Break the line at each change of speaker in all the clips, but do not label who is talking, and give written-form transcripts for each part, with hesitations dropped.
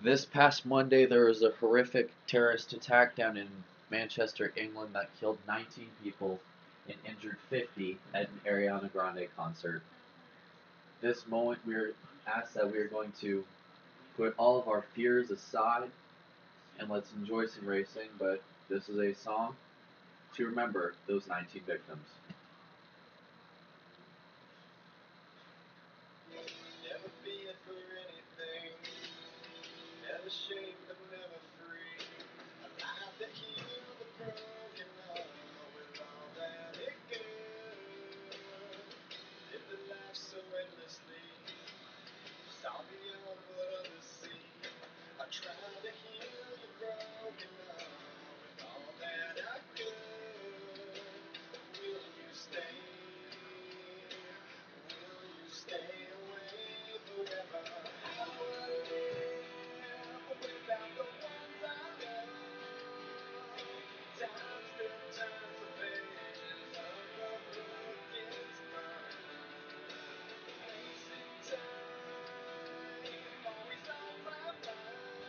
This past Monday, there was a horrific terrorist attack down in Manchester, England, that killed 19 people and injured 50 at an Ariana Grande concert. This moment, we are asked that we are going to put all of our fears aside and let's enjoy some racing, but this is a song to remember those 19 victims. Never feared for anything, never shamed but never free. Alive to heal the broken heart with all that it could. Lived a life so endlessly, saw beyond what others see. I tried to heal your broken heart with all that I could. Will you stay? Will you stay away forever? How will I live without the ones I love? Time still turns the pages of the book it's mine. Wasting time, always on my mind.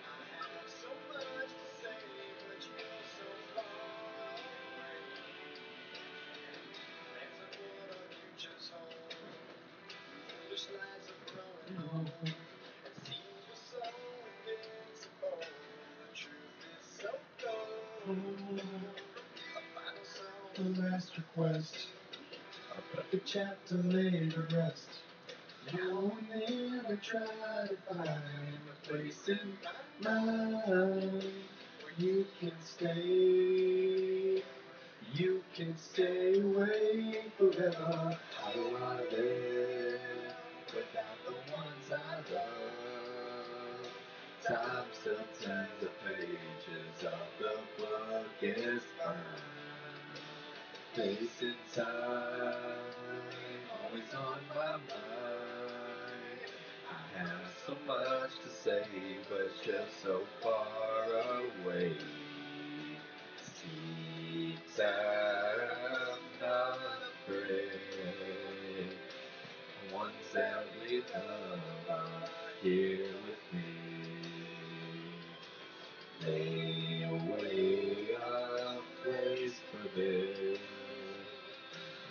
I have so much to say, but you're so far away. Plans of what our futures hold, foolish lies of growing old. It seems we're so invincible, the truth is so cold. A final song, the last request, a perfect chapter laid to rest. Now and then I try to find a place in my mind where you can stay away forever. I don't wanna live without the ones I love. Time still turns the pages of the book is burned. Facing time, always on my mind. I have so much to say, but just so far away. Deep I'm not afraid. The ones that we love are here with me. Lay away a place for them.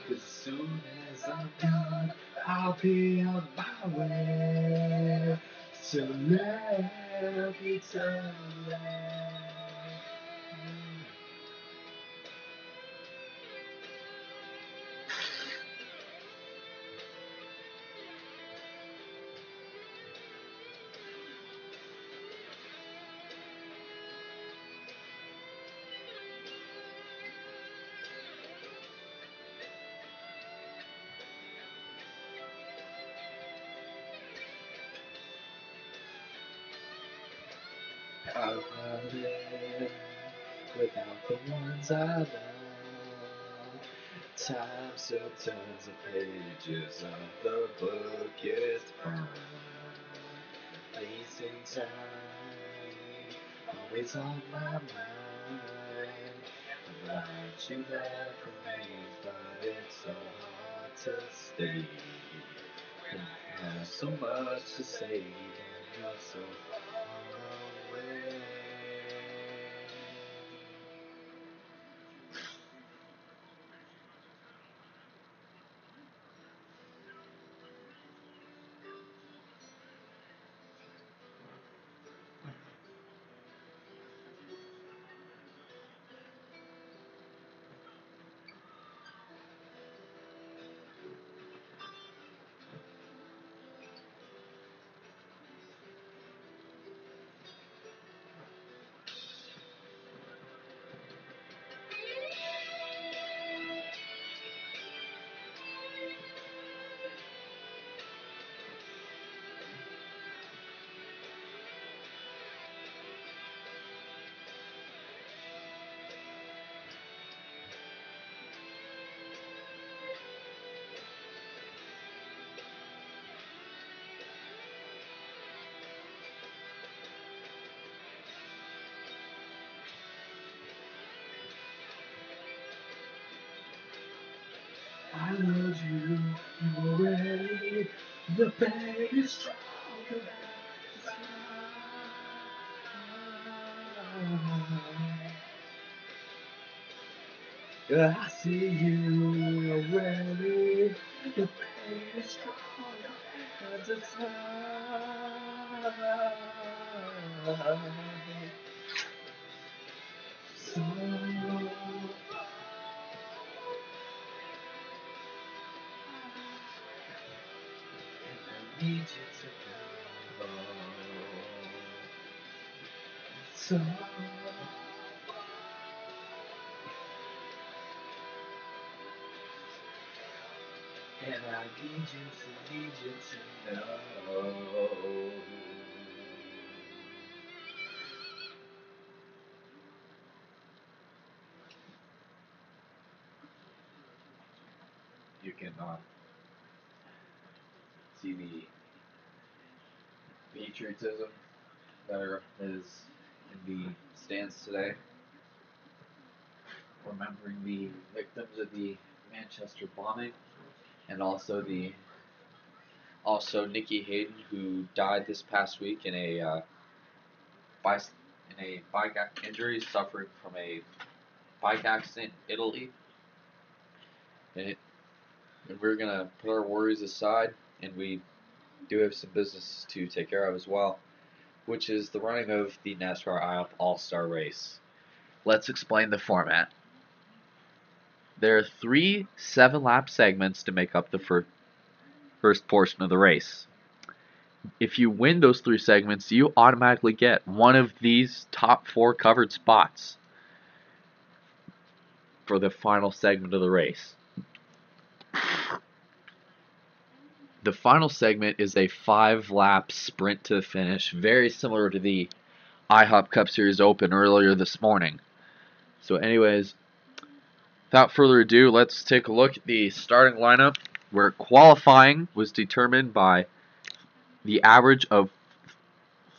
'Cause as soon as I'm gone, I'll be on my way. So let me tell you. How I live without the ones I love. Time still turns the pages of the book it's burned. Facing time, always on my mind. Without you there remains, but it's so hard to stay. And I have so much to say, but you're so far away. I love you already. The pain is stronger than I see you already. The pain is strong as a tide. So I need you to go. So and I need you to know. You can see the patriotism that is in the stands today, remembering the victims of the Manchester bombing, and also Nikki Hayden, who died this past week in a bike injury, suffering from a bike accident in Italy. And we're gonna put our worries aside, and we do have some business to take care of as well, which is the running of the NASCAR Ihop All-Star Race. Let's explain the format. There are 3 7-lap segments to make up the first portion of the race. If you win those 3 segments, you automatically get one of these top 4 covered spots for the final segment of the race. The final segment is a 5-lap sprint to the finish, very similar to the Ihop Cup Series Open earlier this morning. So anyways, without further ado, let's take a look at the starting lineup, where qualifying was determined by the average of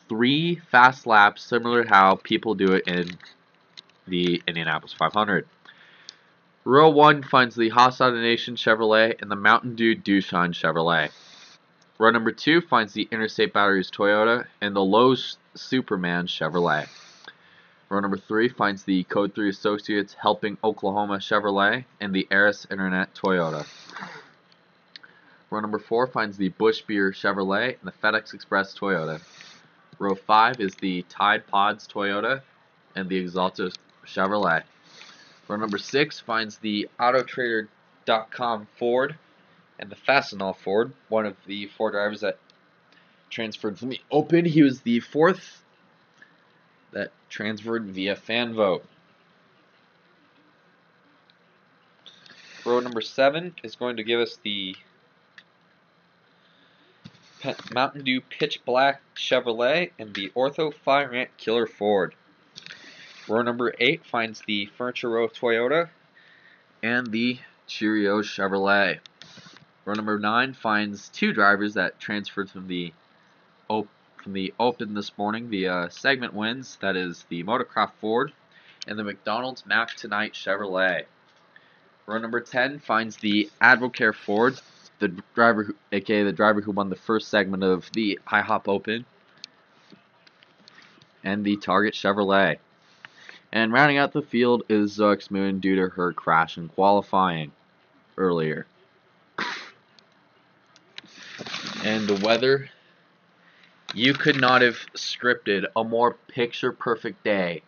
3 fast laps, similar to how people do it in the Indianapolis 500. Row 1 finds the Haas Nation Chevrolet and the Mountain Dew Dooshine Chevrolet. Row number 2 finds the Interstate Batteries Toyota and the Lowe's Superman Chevrolet. Row number 3 finds the Code 3 Associates Helping Oklahoma Chevrolet and the Aris Internet Toyota. Row number 4 finds the Bush Beer Chevrolet and the FedEx Express Toyota. Row 5 is the Tide Pods Toyota and the Exalta Chevrolet. Row number 6 finds the Autotrader.com Ford and the Fastenal Ford, one of the 4 drivers that transferred from the Open. He was the 4th that transferred via fan vote. Row number 7 is going to give us the Mountain Dew Pitch Black Chevrolet and the Ortho Fire Ant Killer Ford. Row number 8 finds the Furniture Row Toyota and the Cheerios Chevrolet. Row number 9 finds 2 drivers that transferred from the Open this morning via segment wins. That is the Motorcraft Ford and the McDonald's Mac Tonight Chevrolet. Row number 10 finds the Advocare Ford, the driver, aka the driver who won the first segment of the Ihop Open, and the Target Chevrolet. And rounding out the field is Zoe's Moon due to her crash in qualifying earlier. And the weather, you could not have scripted a more picture-perfect day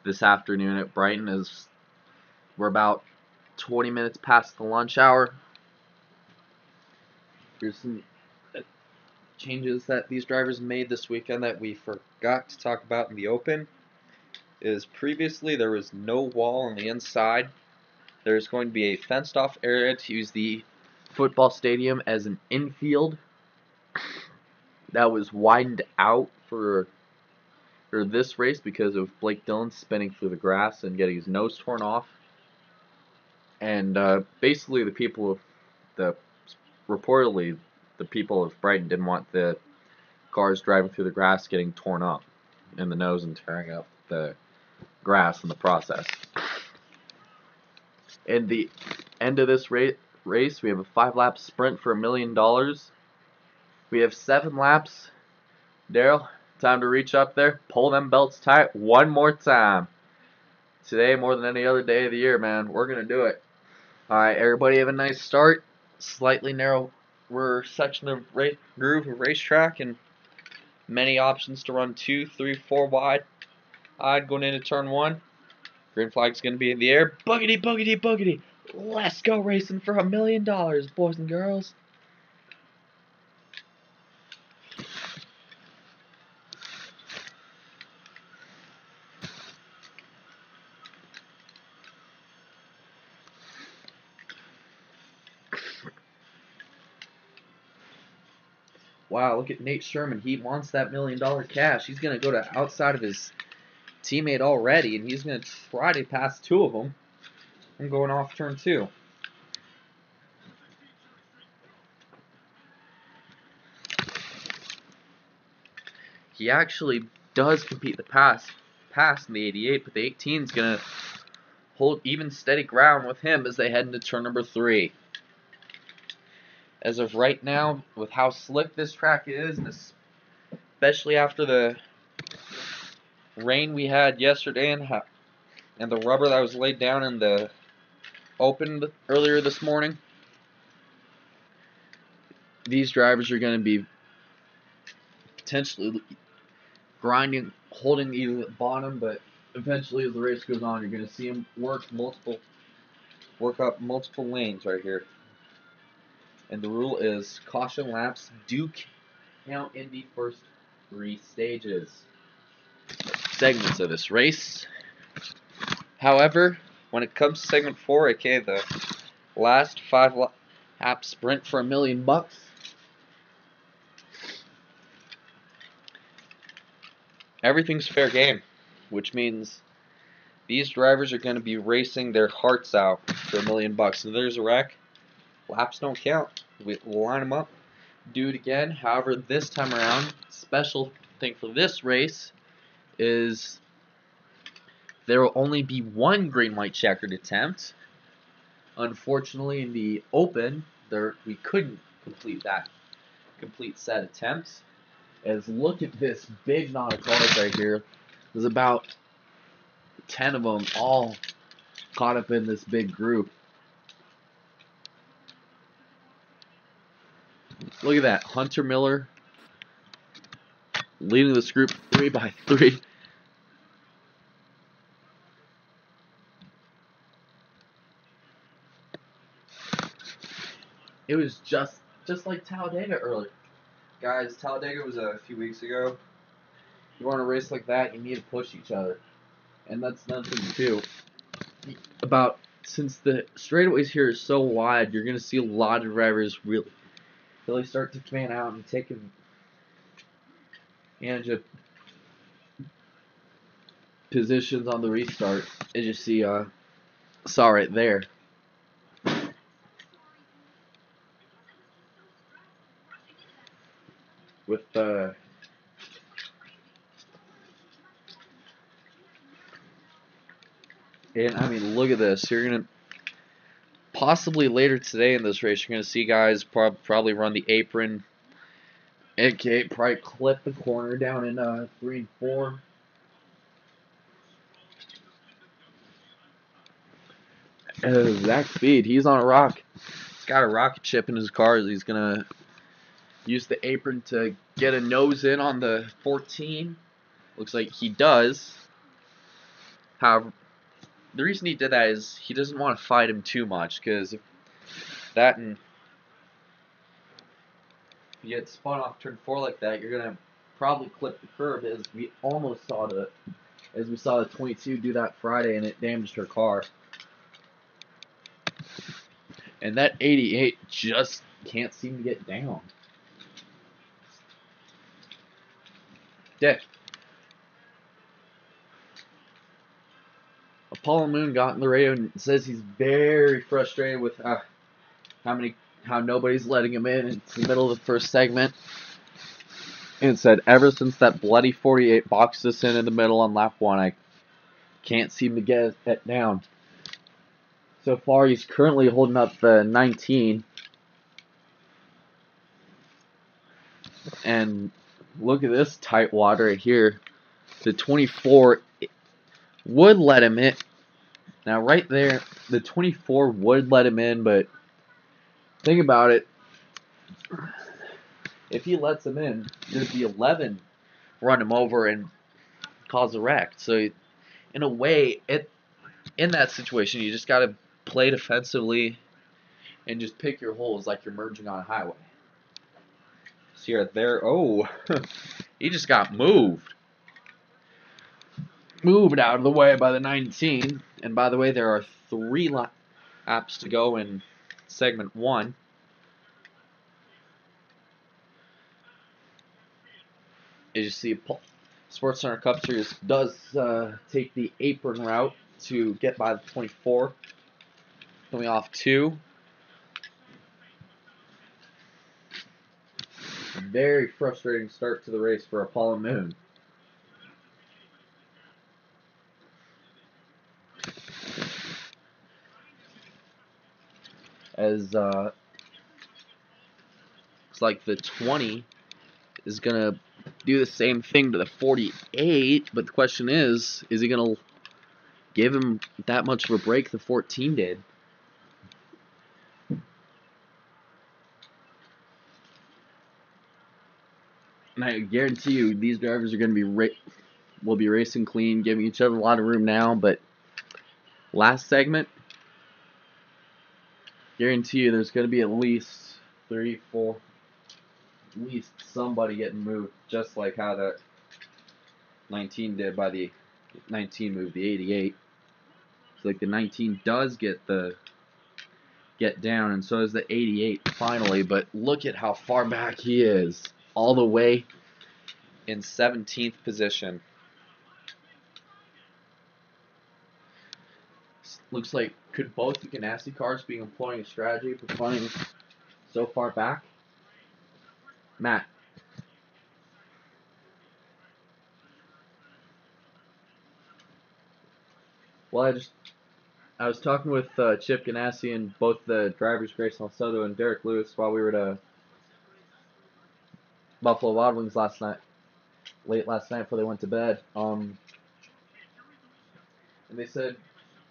this afternoon at Brighton. As we're about 20 minutes past the lunch hour. There's some changes that these drivers made this weekend that we forgot to talk about in the Open. Is previously there was no wall on the inside. There's going to be a fenced off area to use the football stadium as an infield that was widened out for this race because of Blake Dillon spinning through the grass and getting his nose torn off. And basically reportedly the people of Brighton didn't want the cars driving through the grass getting torn up in the nose and tearing up the grass in the process. In the end of this race, we have a 5-lap sprint for $1 million. We have 7 laps. Daryl, time to reach up there, pull them belts tight one more time.
Today, more than any other day of the year, man. We're going to do it. Alright, everybody have a nice start. Slightly narrower section of groove of racetrack and many options to run 2, 3, 4 wide. Going into turn 1. Green flag's going to be in the air. Boogity, boogity, boogity. Let's go racing for $1 million, boys and girls. Wow, look at Nate Sherman. He wants that $1 million cash. He's going to go to outside of his teammate already, and he's going to try to pass 2 of them. I'm going off turn 2. He actually does compete the pass in the 88, but the 18 is going to hold even steady ground with him as they head into turn number 3. As of right now, with how slick this track is, and especially after the rain we had yesterday and the rubber that was laid down in the Open earlier this morning, these drivers are going to be potentially grinding, holding either at the bottom, but eventually as the race goes on, you're going to see them work up multiple lanes right here. And the rule is caution laps do count in the first 3 segments of this race. However, when it comes to segment 4, aka the last 5 lap sprint for $1 million, everything's fair game, which means these drivers are going to be racing their hearts out for $1 million. If there's a wreck, laps don't count. We'll line them up, do it again. However, this time around, special thing for this race is there will only be 1 green-white checkered attempt. Unfortunately, in the Open, we couldn't complete set attempts. As look at this big knot of cars right here. There's about 10 of them all caught up in this big group. Look at that, Hunter Miller leading this group 3 by 3. It was just like Talladega earlier. Guys, Talladega was a few weeks ago. You want to race like that, you need to push each other. And that's another thing too. Since the straightaways here are so wide, you're going to see a lot of drivers really start to fan out and take advantage of positions on the restart, as you saw right there. With and I mean, look at this. You're gonna possibly later today in this race, you're gonna see guys probably run the apron, aka probably clip the corner down in 3 and 4. Zach Speed, he's on a rock. He's got a rocket ship in his car. He's gonna use the apron to get a nose in on the 14. Looks like he does. However, the reason he did that is he doesn't want to fight him too much, because if you get spun off turn 4 like that, you're gonna probably clip the curb, as we saw the 22 do that Friday, and it damaged her car. And that 88 just can't seem to get down. Dick. Apollo Moon got in the radio and says he's very frustrated with how nobody's letting him in the middle of the first segment. And said, ever since that bloody 48 boxed us in the middle on lap 1, I can't seem to get it down. So far, he's currently holding up the 19. And look at this tight water right here. The 24 would let him Now, right there, the 24 would let him in, but think about it. If he lets him in, there's the 11 run him over and cause a wreck. So, in a way, in that situation, you just got to play defensively and just pick your holes like you're merging on a highway. See right there. Oh, he just got moved. Moved out of the way by the 19. And by the way, there are 3 laps to go in segment 1. As you see, Sports Center Cup Series does take the apron route to get by the 24. Coming off 2. Very frustrating start to the race for Apollo Moon. As looks like the 20 is going to do the same thing to the 48, but the question is he going to give him that much of a break the 14 did? And I guarantee you these drivers are going to be will be racing clean, giving each other a lot of room now, but last segment, guarantee you there's going to be at least 3, 4, at least somebody getting moved, just like how that 19 did by the 19 moved the 88. So like the 19 does get down, and so does the 88 finally, but look at how far back he is, all the way in 17th position. Looks like, could both the Ganassi cars be employing a strategy for running so far back? Matt. Well, I was talking with Chip Ganassi and both the drivers, Grayson Soto and Derek Lewis, while we were at Buffalo Wild Wings late last night before they went to bed. And they said,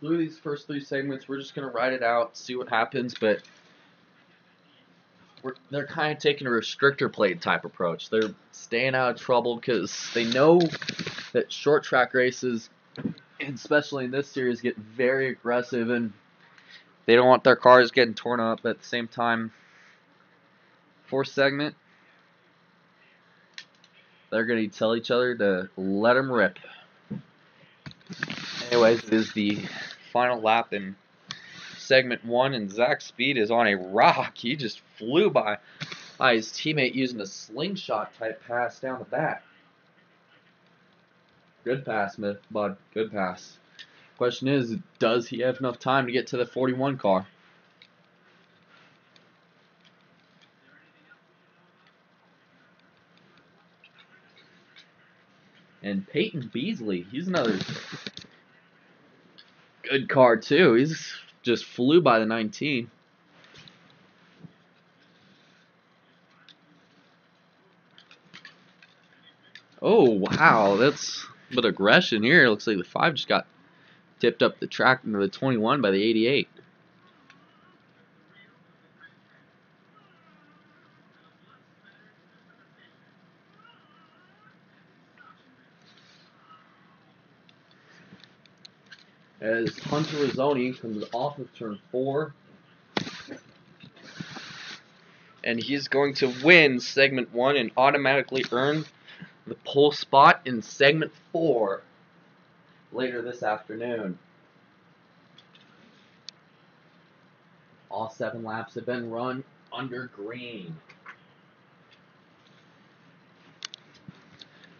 through these first 3 segments, we're just going to ride it out, see what happens, but they're kind of taking a restrictor plate type approach. They're staying out of trouble because they know that short track races, and especially in this series, get very aggressive, and they don't want their cars getting torn up. But at the same time, 4th segment, they're going to tell each other to let them rip. Anyways, it is the final lap in segment 1, and Zach Speed is on a rock. He just flew by his teammate using a slingshot type pass down the back. Good pass, bud. Good pass. Question is, does he have enough time to get to the 41 car? And Peyton Beasley, he's another good car too. He's just flew by the 19. Oh, wow. That's a bit of aggression here. It looks like the 5 just got tipped up the track into the 21 by the 88. As Hunter Rizzoni comes off of turn 4. And he's going to win segment 1 and automatically earn the pole spot in segment 4 later this afternoon. All 7 laps have been run under green.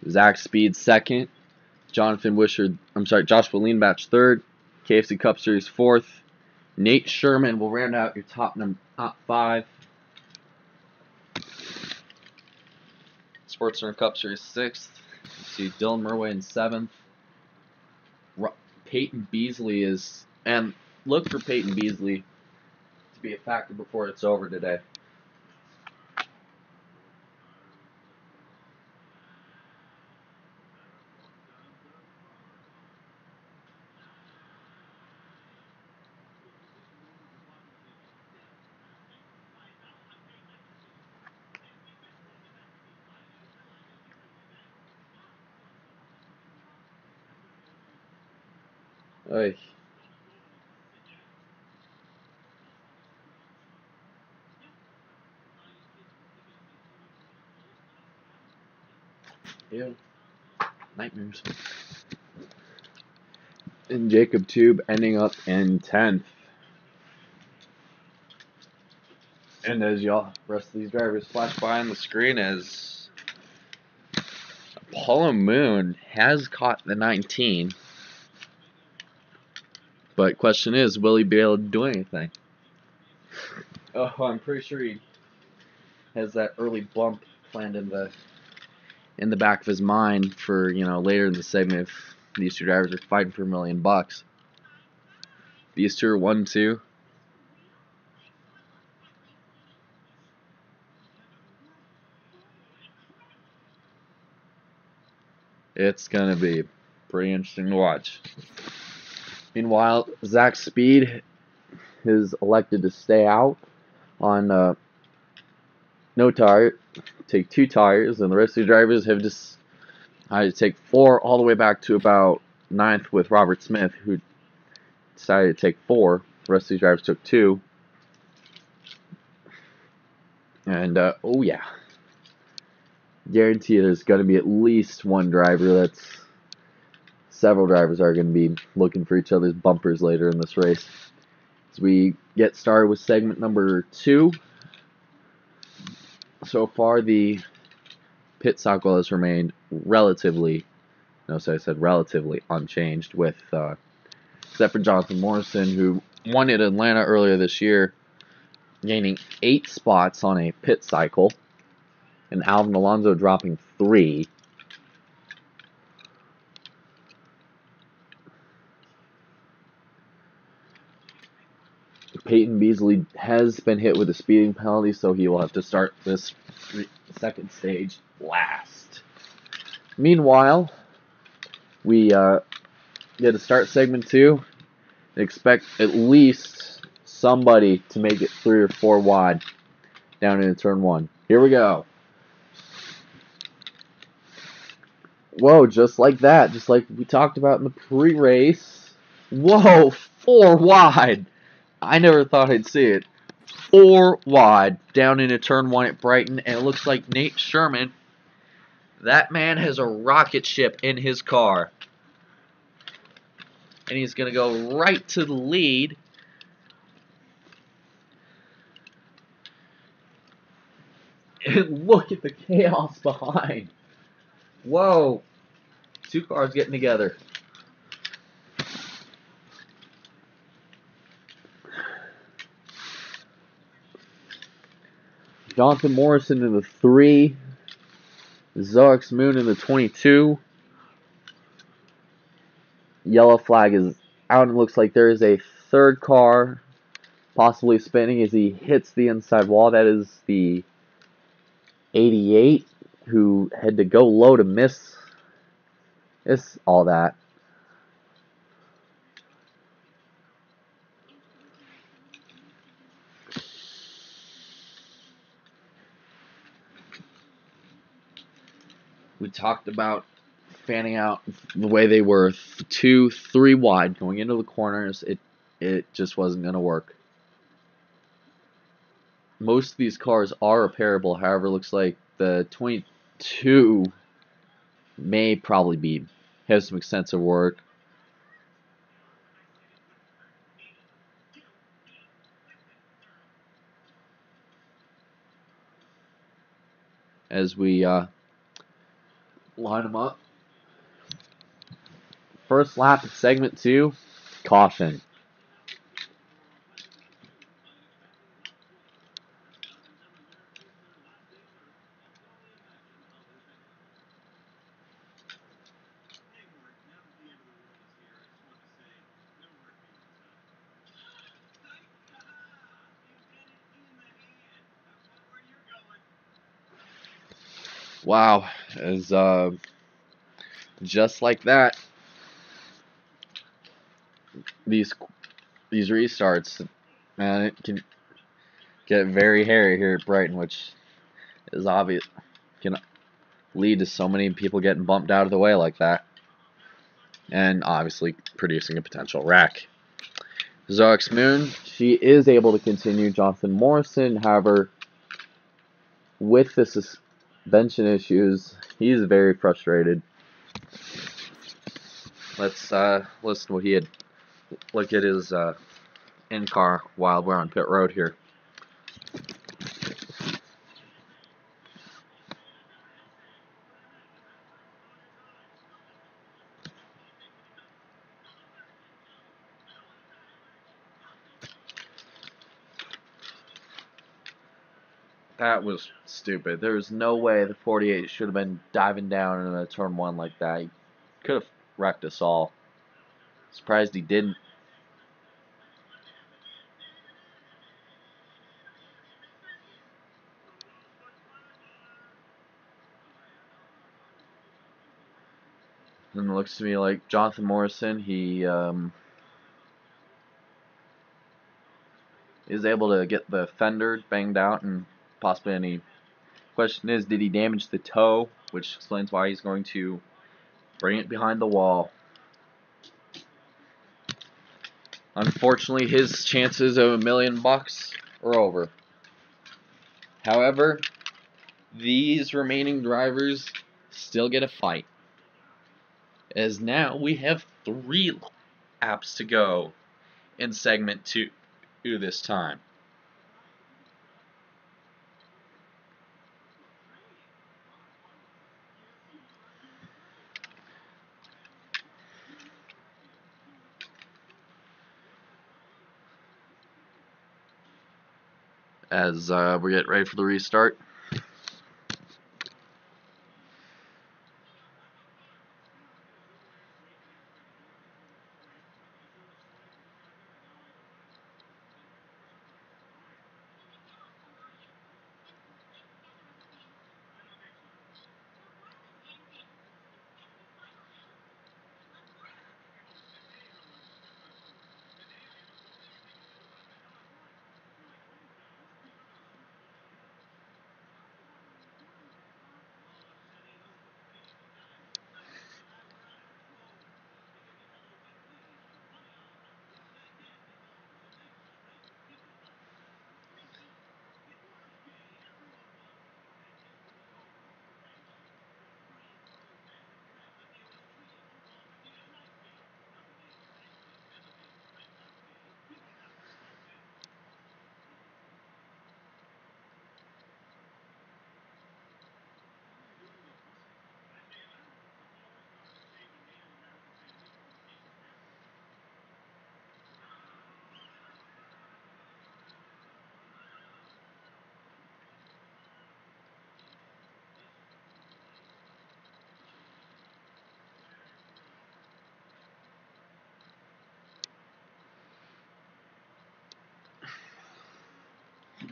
Zach Speed second. Joshua Leanbatch third. KFC Cup Series fourth. Nate Sherman will round out your top 5. Sports Center Cup Series 6th. See Dylan Murway in 7th. Peyton Beasley and look for Peyton Beasley to be a factor before it's over today. Oy. Ew. Nightmares. And Jacob Tube ending up in 10th. And as y'all, rest of these drivers flash by on the screen, as Apollo Moon has caught the 19. But question is, will he be able to do anything? Oh, I'm pretty sure he has that early bump planned in the back of his mind for, later in the segment if these two drivers are fighting for $1 million. These two are 1-2. It's gonna be pretty interesting to watch. Meanwhile, Zach Speed has elected to stay out on no tire, take 2 tires, and the rest of the drivers have just decided to take 4 all the way back to about 9th with Robert Smith, who decided to take 4. The rest of these drivers took 2. And, oh yeah. Guarantee there's going to be at least one driver several drivers are going to be looking for each other's bumpers later in this race. As we get started with segment number 2. So far, the pit cycle has remained relatively unchanged, with except for Jonathan Morrison, who won at Atlanta earlier this year, gaining 8 spots on a pit cycle, and Alvin Alonso dropping 3. Peyton Beasley has been hit with a speeding penalty, so he will have to start this second stage last. Meanwhile, we get to start segment 2 and expect at least somebody to make it 3 or 4 wide down into turn 1. Here we go. Whoa, just like that, just like we talked about in the pre-race. Whoa, 4 wide. I never thought I'd see it. 4 wide down into turn 1 at Brighton, and it looks like Nate Sherman, that man has a rocket ship in his car. And he's going to go right to the lead. And look at the chaos behind. Whoa. 2 cars getting together. Jonathan Morrison in the 3. Zox Moon in the 22. Yellow flag is out, and it looks like there is a third car possibly spinning as he hits the inside wall. That is the 88, who had to go low to miss all that. We talked about fanning out the way they were 2, 3 wide going into the corners. It just wasn't going to work. Most of these cars are repairable. However, it looks like the 22 may probably have some extensive work. As we line them up. First lap of segment 2, caution. Wow, as just like that, these restarts, man, it can get very hairy here at Brighton, which is obvious. Can lead to so many people getting bumped out of the way like that. and obviously producing a potential wreck. Zox Moon, she is able to continue. Jonathan Morrison, however, with the suspension issues, he's very frustrated. Let's listen to what he had. Look at his in-car while we're on pit road here. That was stupid. There was no way the 48 should have been diving down in a turn 1 like that. He could have wrecked us all. Surprised he didn't. And it looks to me like Jonathan Morrison, he is able to get the fender banged out, and possibly any question is, did he damage the toe? Which explains why he's going to bring it behind the wall. Unfortunately, his chances of $1 million are over. However, these remaining drivers still get a fight, as now we have 3 laps to go in segment 2 this time. As we get ready for the restart.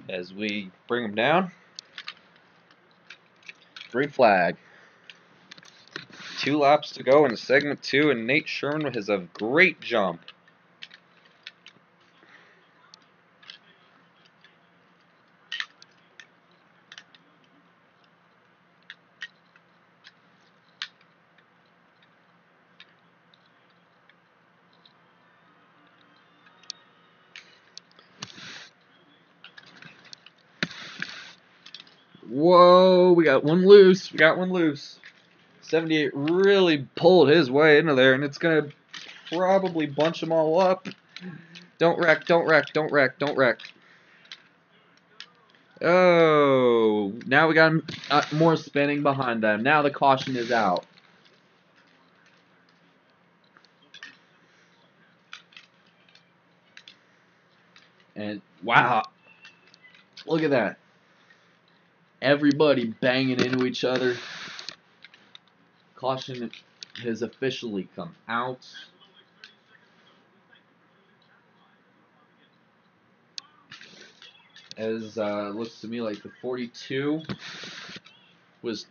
As we bring them down, green flag. 2 laps to go in segment 2, and Nate Sherman has a great jump. Whoa, we got one loose. 78 really pulled his way into there, and it's going to probably bunch them all up. Don't wreck. Oh, now we got more spinning behind them. Now the caution is out. And wow, look at that. Everybody banging into each other. Caution has officially come out. As looks to me like the 42 was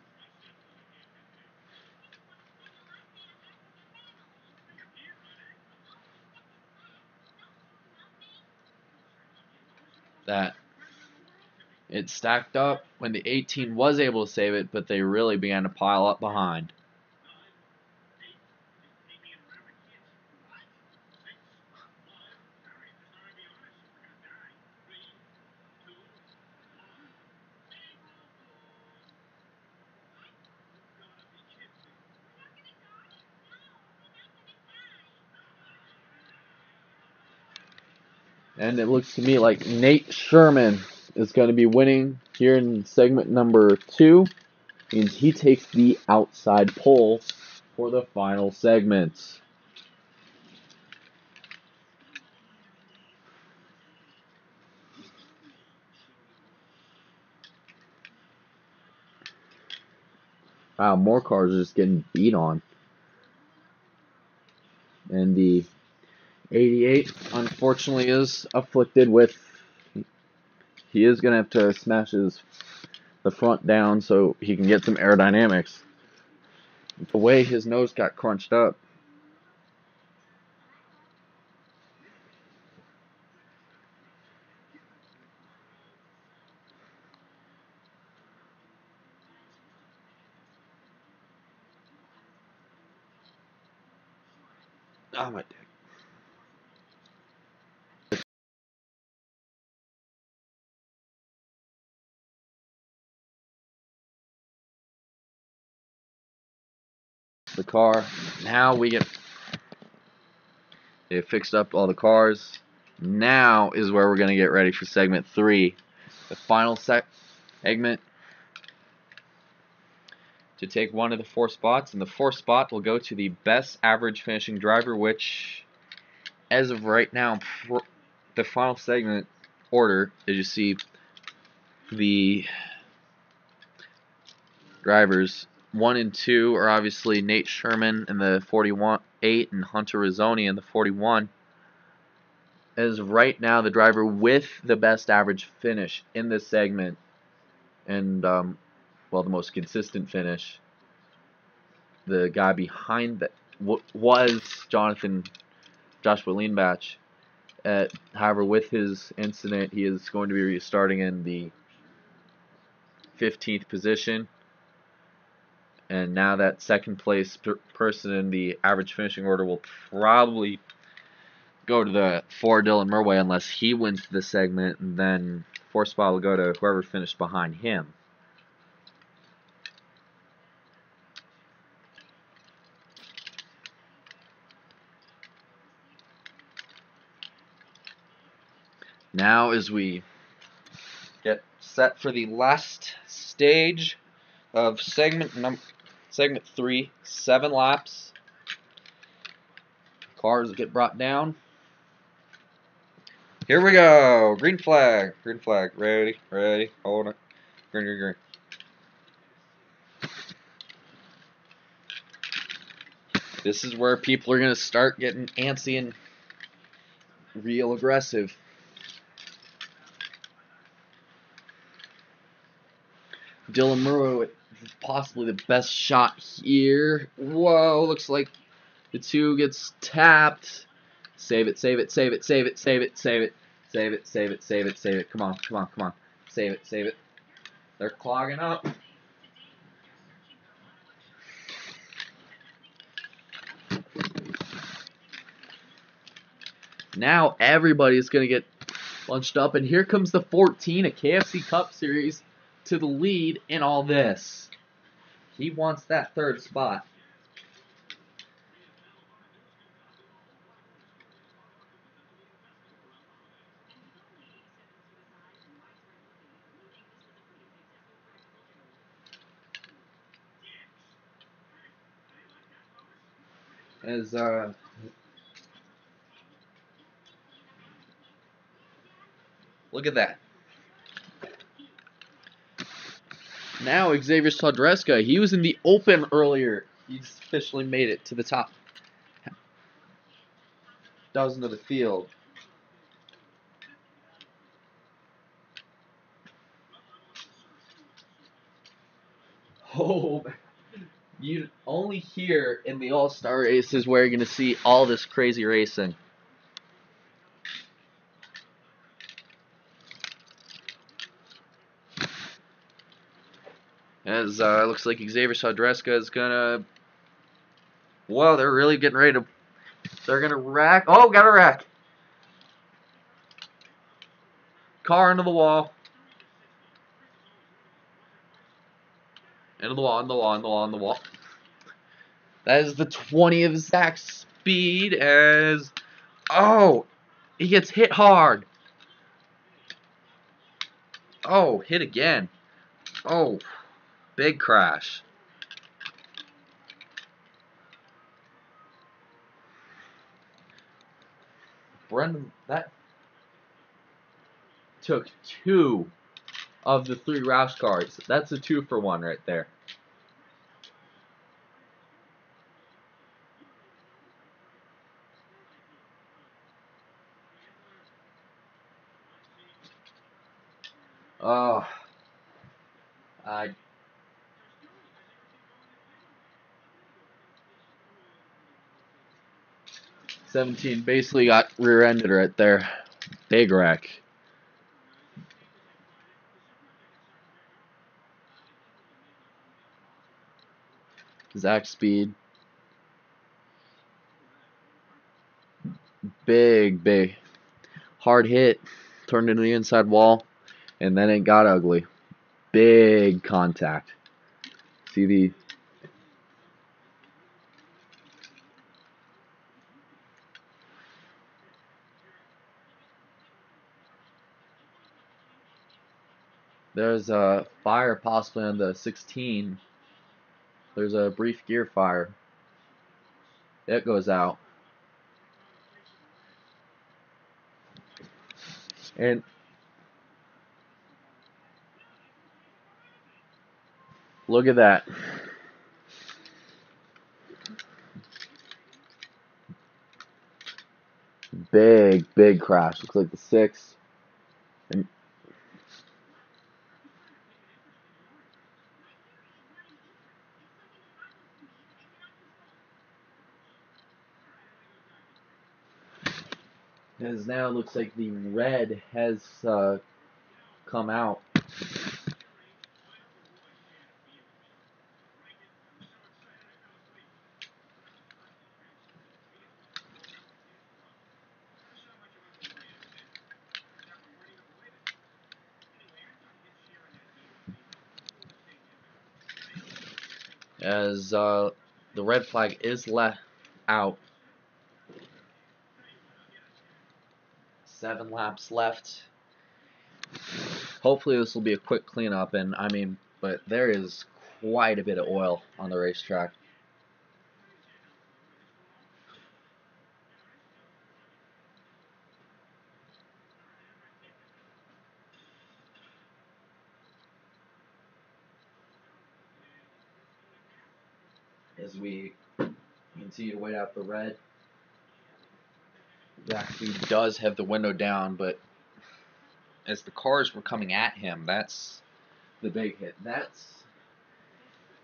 that it stacked up when the 18 was able to save it, but they really began to pile up behind. And it looks to me like Nate Sherman is going to be winning here in segment number 2. Means he takes the outside pole for the final segment. Wow, more cars are just getting beat on. And the 88, unfortunately, is afflicted with... He is going to have to smash the front down so he can get some aerodynamics. The way his nose got crunched up. Oh, my dick. The car. Now we get... They fixed up all the cars. Now is where we're going to get ready for segment 3. The final segment to take one of the 4 spots. And the 4th spot will go to the best average finishing driver, which, as of right now, the final segment order, as you see, the drivers 1 and 2 are obviously Nate Sherman in the 41.8 and Hunter Rizzoni in the 41. As of right now, the driver with the best average finish in this segment, and well, the most consistent finish, the guy behind that was Joshua Leanbach. However, with his incident, he is going to be restarting in the 15th position. And now that second place person in the average finishing order will probably go to the for Dylan Murway unless he wins the segment, and then 4th spot will go to whoever finished behind him. Now as we get set for the last stage of segment 3, 7 laps. Cars get brought down. Here we go. Green flag. Green flag. Ready. Ready. Hold it. Green, green, green. This is where people are going to start getting antsy and real aggressive. Dylan Murrow, possibly the best shot here. Whoa, looks like the 2 gets tapped. Save it, save it, save it, save it, save it, save it, save it, save it, save it, save it. Come on, come on, come on. Save it, save it. They're clogging up. Now everybody's going to get bunched up, and here comes the 14, a KFC Cup Series, to the lead in all this. He wants that 3rd spot. As look at that. Now Xavier Sodreska, he was in the Open earlier. He's officially made it to the top dozen of the field. Oh, you only here in the All-Star races where you're going to see all this crazy racing. As it looks like Xavier Sodreska is going to... Well, they're really getting ready to... They're going to wreck... Oh, got a wreck. Car into the wall. Into the wall, into the wall, into the wall, into the wall. That is the 20 of Zach's speed as... Oh! He gets hit hard. Oh, hit again. Oh, big crash. Brendan, that took 2 of the 3 Roush cards. That's a 2-for-1 right there. Oh, I 17 basically got rear-ended right there. Big wreck. Zach Speed. Big. Hard hit. Turned into the inside wall. And then it got ugly. Big contact. See the... There's a fire possibly on the 16. There's a brief gear fire. It goes out. And look at that. Big crash. Looks like the 6. And as now it looks like the red has come out. As the red flag is left out. 7 laps left. Hopefully this will be a quick cleanup, and but there is quite a bit of oil on the racetrack. As we continue to wait out the red. He does have the window down, but as the cars were coming at him, that's the big hit. That's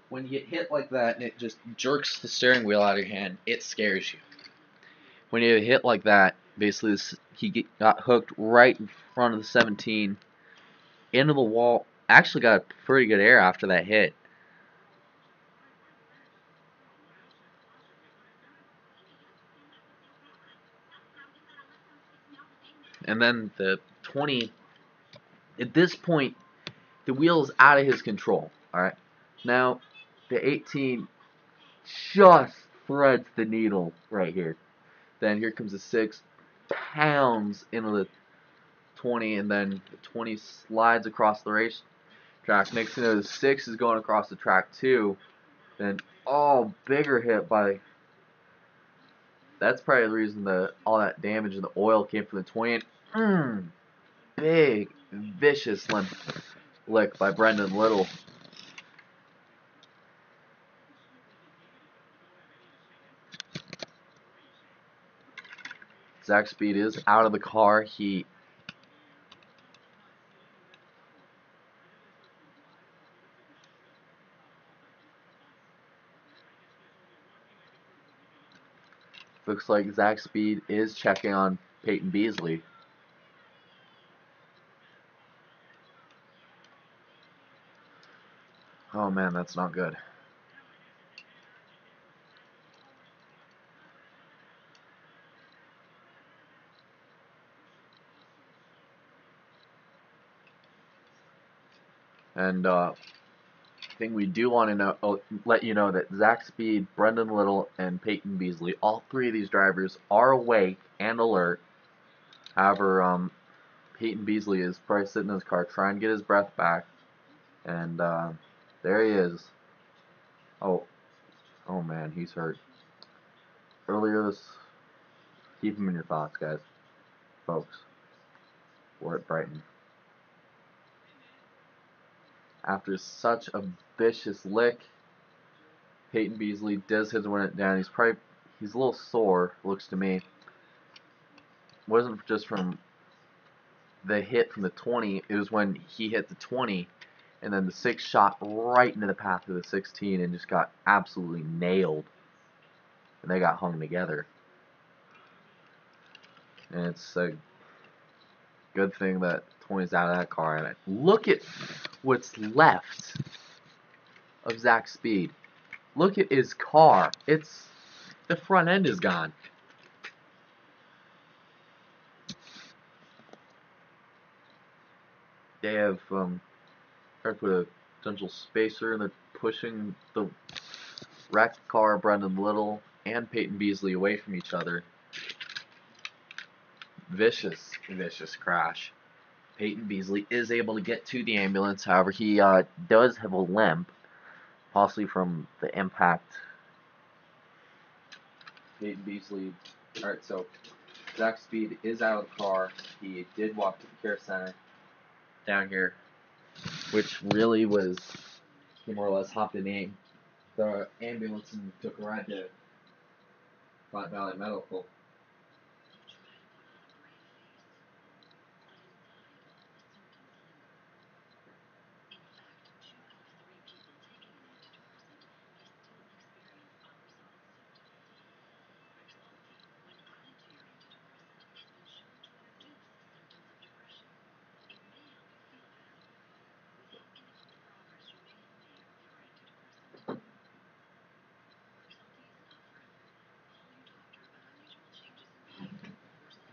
when you get hit like that and it just jerks the steering wheel out of your hand, it scares you. When you hit like that, basically he got hooked right in front of the 17 into the wall. Actually got pretty good air after that hit. And then the 20, at this point, the wheel is out of his control. Alright. Now, the 18 just threads the needle right here. Then here comes the 6, pounds into the 20, and then the 20 slides across the racetrack. Next thing you know, the 6 is going across the track too. Then, bigger hit by... That's probably the reason that all that damage in the oil came from the 20. Big, vicious lick by Brendan Little. Zach Speed is out of the car. He looks like Zach Speed is checking on Peyton Beasley. Oh man, that's not good. And thing we do want to know, let you know that Zach Speed, Brendan Little, and Peyton Beasley, all 3 of these drivers are awake and alert. However, Peyton Beasley is probably sitting in his car trying to get his breath back. And there he is. Oh, oh man, he's hurt. Earlier this, keep him in your thoughts, guys. Folks, we're at Brighton. After such a vicious lick, Peyton Beasley does his win it down. He's a little sore, looks to me. Wasn't just from the hit from the 20, it was when he hit the 20 and then the 6 shot right into the path of the 16 and just got absolutely nailed. And they got hung together. And it's a good thing that 20's out of that car. And look at what's left of Zach's speed. Look at his car. The front end is gone. They have tried to put a potential spacer, and they're pushing the wrecked car, Brendan Little and Peyton Beasley, away from each other. Vicious, vicious crash. Peyton Beasley is able to get to the ambulance. However, he does have a limp, possibly from the impact. Peyton Beasley. Alright, so Zach Speed is out of the car. He did walk to the care center down here, which really was, he more or less hopped in the ambulance and took a ride to Flat Valley Medical.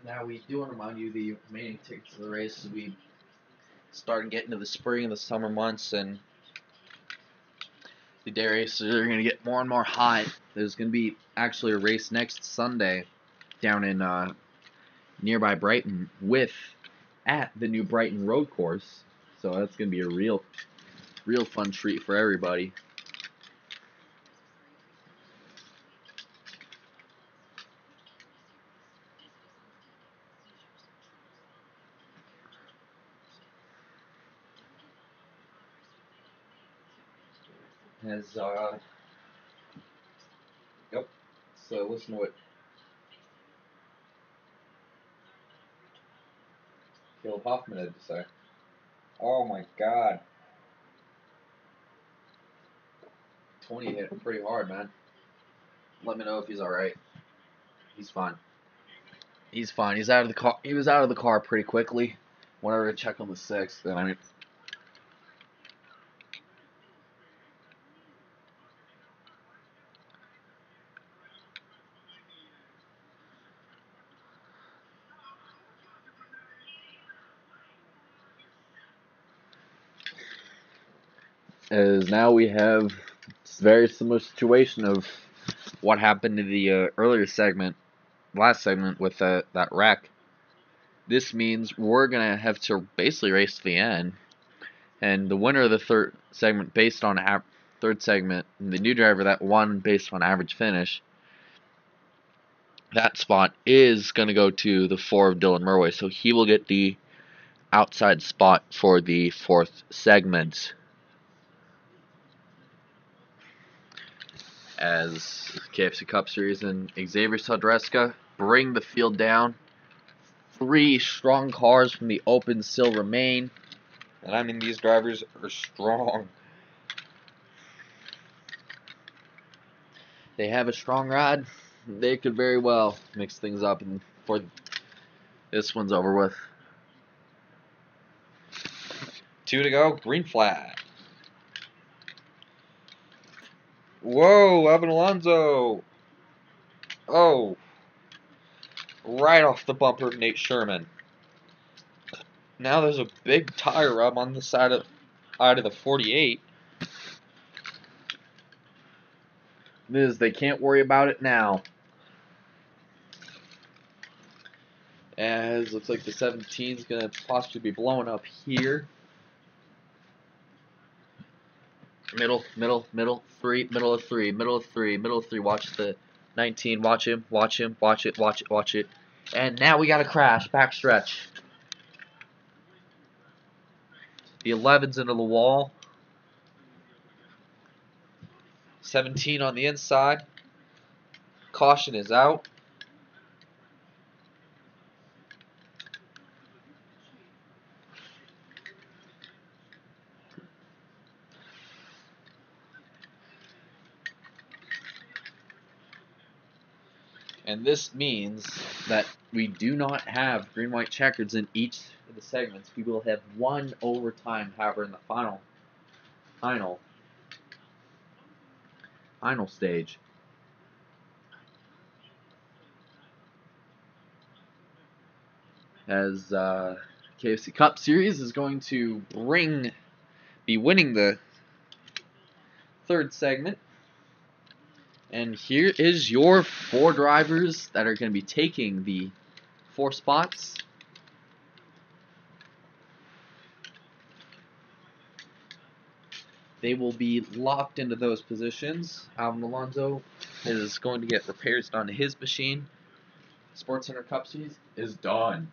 Now, we do want to remind you the remaining tickets to the race as we start getting into the spring and the summer months, and the day races are going to get more and more hot. There's going to be actually a race next Sunday down in nearby Brighton at the new Brighton road course. So that's going to be a real fun treat for everybody. Yep. So listen to what Ihop Hoffman had to say. Oh my God. 20 hit pretty hard, man. Let me know if he's alright. He's fine. He's fine. He's out of the car. He was out of the car pretty quickly. Went over to check on the 6th, and I mean, as now we have a very similar situation of what happened in the last segment with that wreck. This means we're gonna have to basically race to the end, and the winner of the third segment, based on third segment, the new driver that won based on average finish, that spot is gonna go to the 4 of Dylan Murway, so he will get the outside spot for the 4th segment. As KFC Cup Series and Xavier Sodreska bring the field down. 3 strong cars from the Open still remain. And I mean, these drivers are strong. They have a strong ride. They could very well mix things up and before this one's over with. 2 to go, green flag. Whoa, Evan Alonso. Oh. Right off the bumper of Nate Sherman. Now there's a big tire rub on the side of the 48. They can't worry about it now. As looks like the 17 is going to possibly be blowing up here. Middle, three, middle of three, middle of three, middle of three. Watch the 19. Watch him, watch it, watch it. And now we got a crash, backstretch. The 11's into the wall. 17 on the inside. Caution is out. And this means that we do not have green-white checkers in each of the segments. We will have one overtime, however, in the final stage. As KFC Cup Series is going to be winning the third segment. And here is your 4 drivers that are going to be taking the 4 spots. They will be locked into those positions. Alvin Alonso is going to get repairs done to his machine. Sports Center Cup Series is done.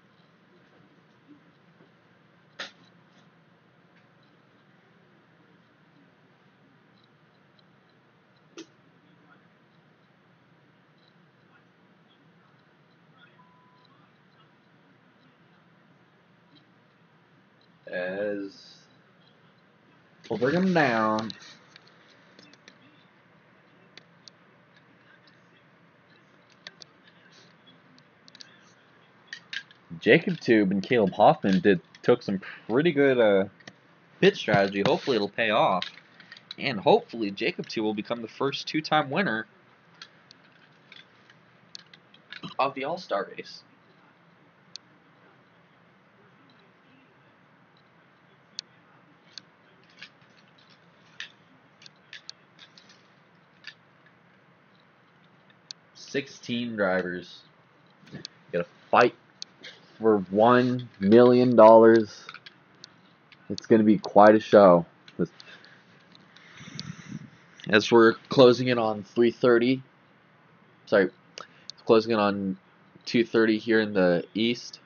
As we'll bring them down. Jacob Tube and Caleb Hoffman took some pretty good pit strategy. Hopefully it'll pay off. And hopefully Jacob Tube will become the first 2-time winner of the All-Star race. $16 drivers. Gotta fight for $1 million. It's gonna be quite a show. As we're closing in on 3:30. Sorry, closing in on 2:30 here in the east.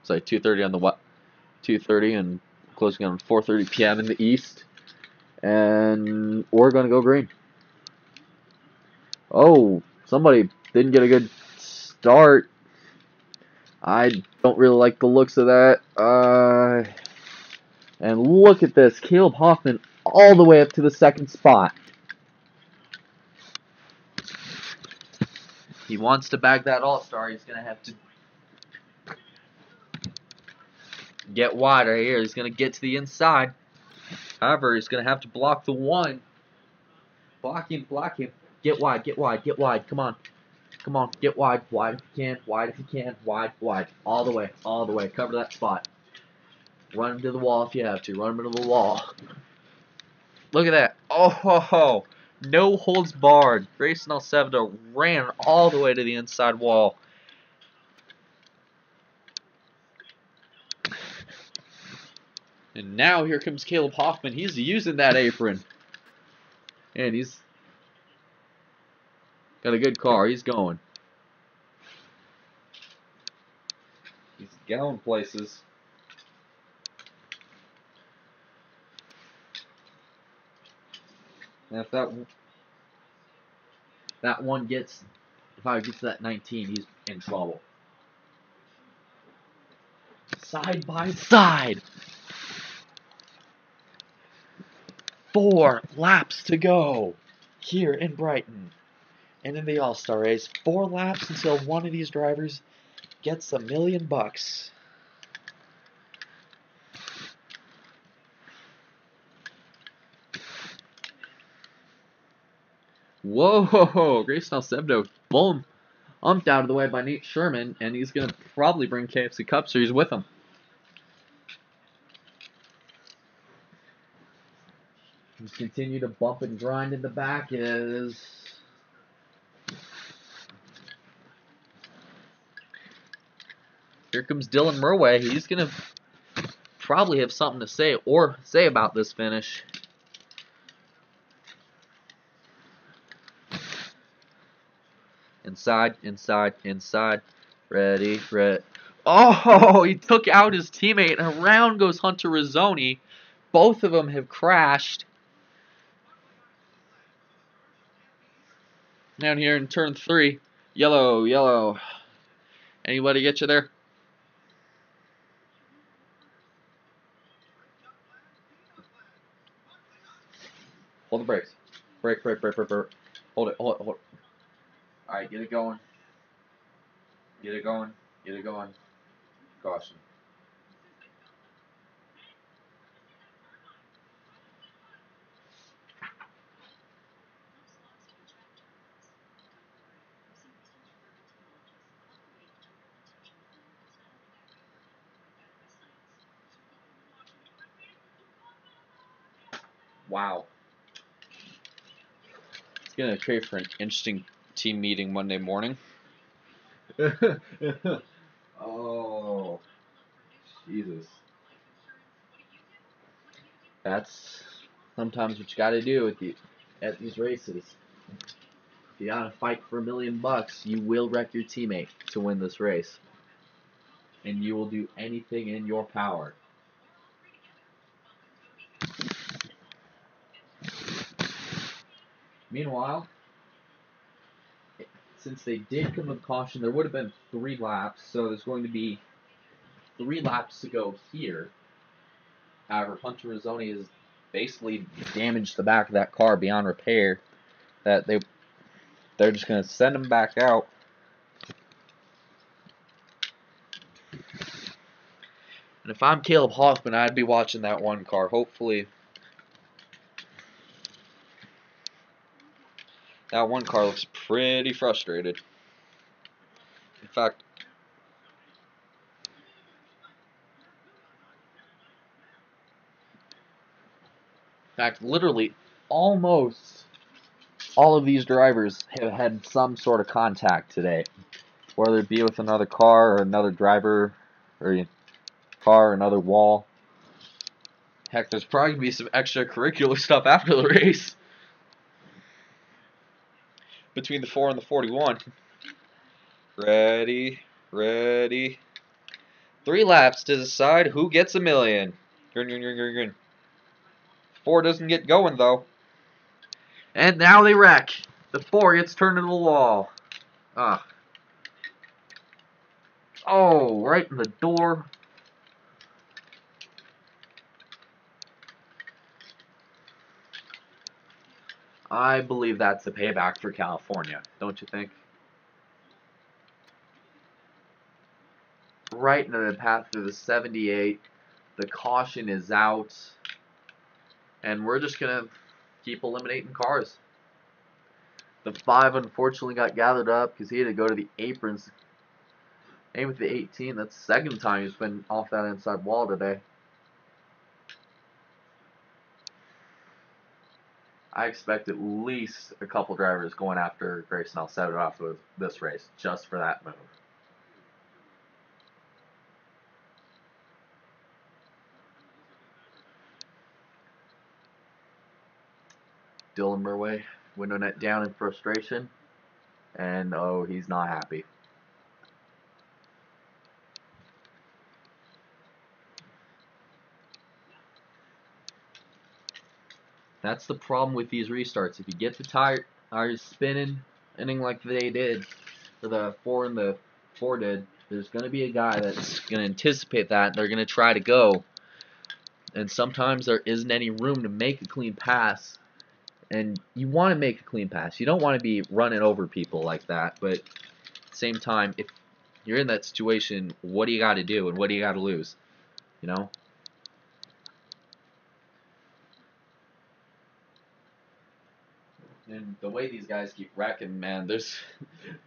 Sorry, 2:30 on the 2:30 and closing in on 4:30 p.m. in the east. And we're gonna go green. Oh, somebody didn't get a good start. I don't really like the looks of that. And look at this. Caleb Hoffman all the way up to the 2nd spot. He wants to bag that All-Star. He's going to have to get wide right here. He's going to get to the inside. However, he's going to have to block the 1. Block him. Get wide. Come on. Get wide. Wide if you can. Wide. All the way. Cover that spot. Run him to the wall if you have to. Run him into the wall. Look at that. Oh, ho, ho. No holds barred. Grayson Alcevedo ran all the way to the inside wall. And now here comes Caleb Hoffman. He's using that apron. And he's got a good car. He's going. He's going places. And if that one gets, if I get to that 19, he's in trouble. Side by side. 4 laps to go here in Brighton. And in the All-Star race, 4 laps until one of these drivers gets $1 million. Whoa, Grayson Alcevedo, boom, umped out of the way by Nate Sherman, and he's going to probably bring KFC Cup Series with him. He's continue to bump and grind in the back as Here comes Dylan Murway. He's going to probably have something to say about this finish. Inside, inside, inside. Ready, ready. Oh, he took out his teammate, and around goes Hunter Rizzoni. Both of them have crashed. Down here in turn 3. Yellow, yellow. Anybody get you there? Hold the brakes. Brake, brake, brake, brake, brake. Hold it, hold it, hold it. Alright, get it going. Get it going. Get it going. Caution. Wow. It's going to create for an interesting team meeting Monday morning. Oh, Jesus. That's sometimes what you got to do at these races. If you got to fight for $1 million, you will wreck your teammate to win this race. And you will do anything in your power. Meanwhile, since they did come with caution, there would have been 3 laps, so there's going to be 3 laps to go here. However, Hunter Rizzoni has basically damaged the back of that car beyond repair. That they're just going to send him back out. And if I'm Caleb Hoffman, I'd be watching that one car. Hopefully, that one car looks pretty frustrated. In fact, literally, almost all of these drivers have had some sort of contact today, whether it be with another car or another driver or a car or another wall. Heck, there's probably going to be some extracurricular stuff after the race between the 4 and the 41. Ready, ready. 3 laps to decide who gets $1 million. Green, green, green, green, green. 4 doesn't get going, though. And now they wreck. The 4 gets turned into the wall. Ah. Oh, right in the door. I believe that's the payback for California, don't you think? Right into the path through the 78. The caution is out. And we're just going to keep eliminating cars. The 5 unfortunately got gathered up because he had to go to the aprons. Aim with the 18. That's the second time he's been off that inside wall today. I expect at least a couple drivers going after Grayson. I'll set it off with this race just for that move. Dylan Murway, window net down in frustration. And oh, he's not happy. That's the problem with these restarts. If you get the tires spinning like they did, or the 4 and the 4 did, there's going to be a guy that's going to anticipate that, and they're going to try to go. And sometimes there isn't any room to make a clean pass. And you want to make a clean pass. You don't want to be running over people like that. But at the same time, if you're in that situation, what do you got to do and what do you got to lose? You know? And the way these guys keep wrecking, man,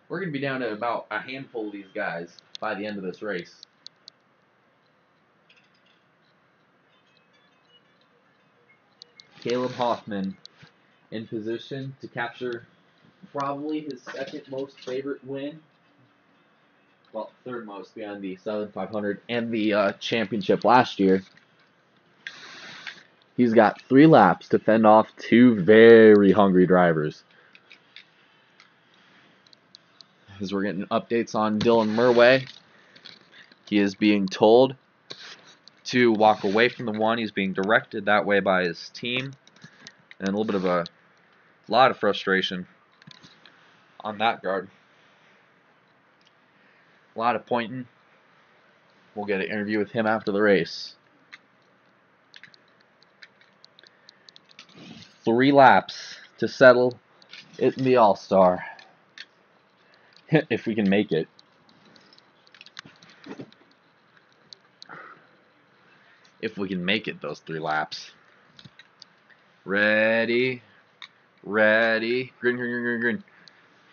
we're going to be down to about a handful of these guys by the end of this race. Caleb Hoffman in position to capture probably his second most favorite win well, third most behind the Southern 500 and the championship last year. He's got 3 laps to fend off 2 very hungry drivers. As we're getting updates on Dylan Murway, he is being told to walk away from the one. He's being directed that way by his team. And a little bit of a lot of frustration on that guard. A lot of pointing. We'll get an interview with him after the race. 3 laps to settle it in the All-Star. If we can make it. If we can make it those 3 laps. Ready. Ready. Green, green, green, green, green.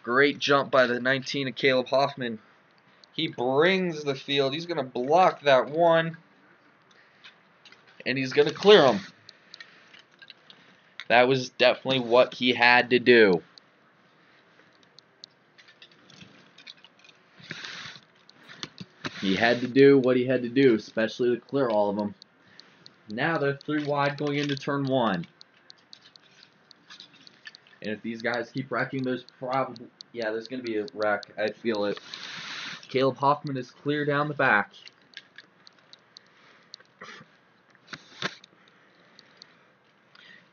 Great jump by the 19 of Caleb Hoffman. He brings the field. He's going to block that one. And he's going to clear him. That was definitely what he had to do. He had to do what he had to do, especially to clear all of them. Now they're 3 wide going into turn 1. And if these guys keep wrecking, there's probably, yeah, there's going to be a wreck. I feel it. Caleb Hoffman is clear down the back.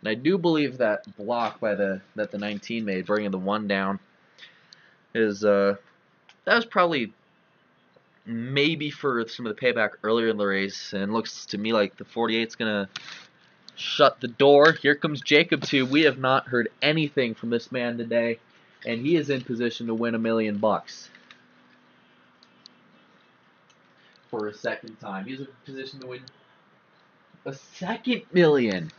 And I do believe that block by that the 19 made, bringing the 1 down, is that was probably maybe for some of the payback earlier in the race, and looks to me like the 48's gonna shut the door. Here comes Jacob too. We have not heard anything from this man today, and he is in position to win $1 million for a second time. He's in position to win a second $1 million.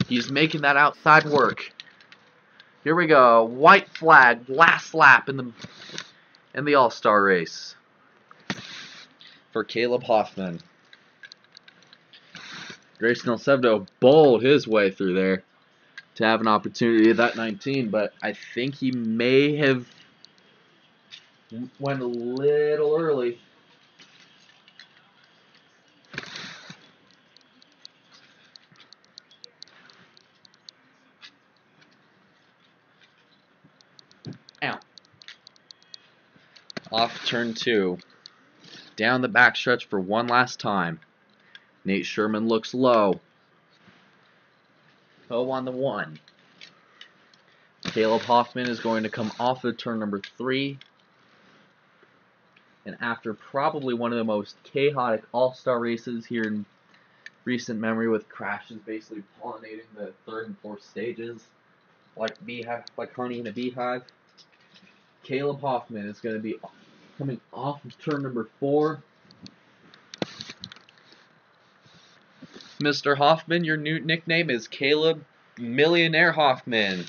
He's making that outside work. Here we go. White flag, last lap in the All-Star race for Caleb Hoffman. Grayson Elsevdo bowled his way through there to have an opportunity at that 19, but I think he may have went a little early. Ow. Off turn 2. Down the backstretch for one last time. Nate Sherman looks low. Oh on the 1. Caleb Hoffman is going to come off of turn number 3. And after probably one of the most chaotic all-star races here in recent memory, with crashes basically pollinating the 3rd and 4th stages, like honey in a beehive, Caleb Hoffman is going to be coming off of turn number 4. Mr. Hoffman, your new nickname is Caleb Millionaire Hoffman.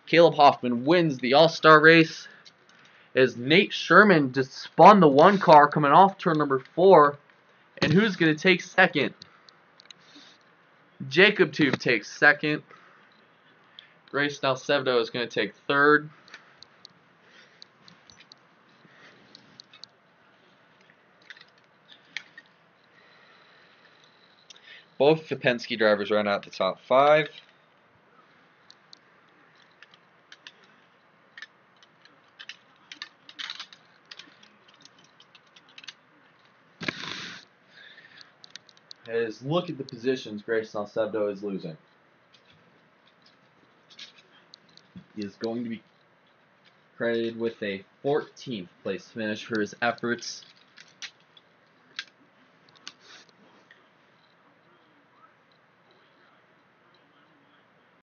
Caleb Hoffman wins the All-Star race as Nate Sherman just spun the 1 car coming off turn number 4. And who's going to take second? Jacob Tube takes second. Grayson Elsevdo is going to take third. Both the Penske drivers ran out the top 5. As look at the positions Grayson Elsevdo is losing. He is going to be credited with a 14th place finish for his efforts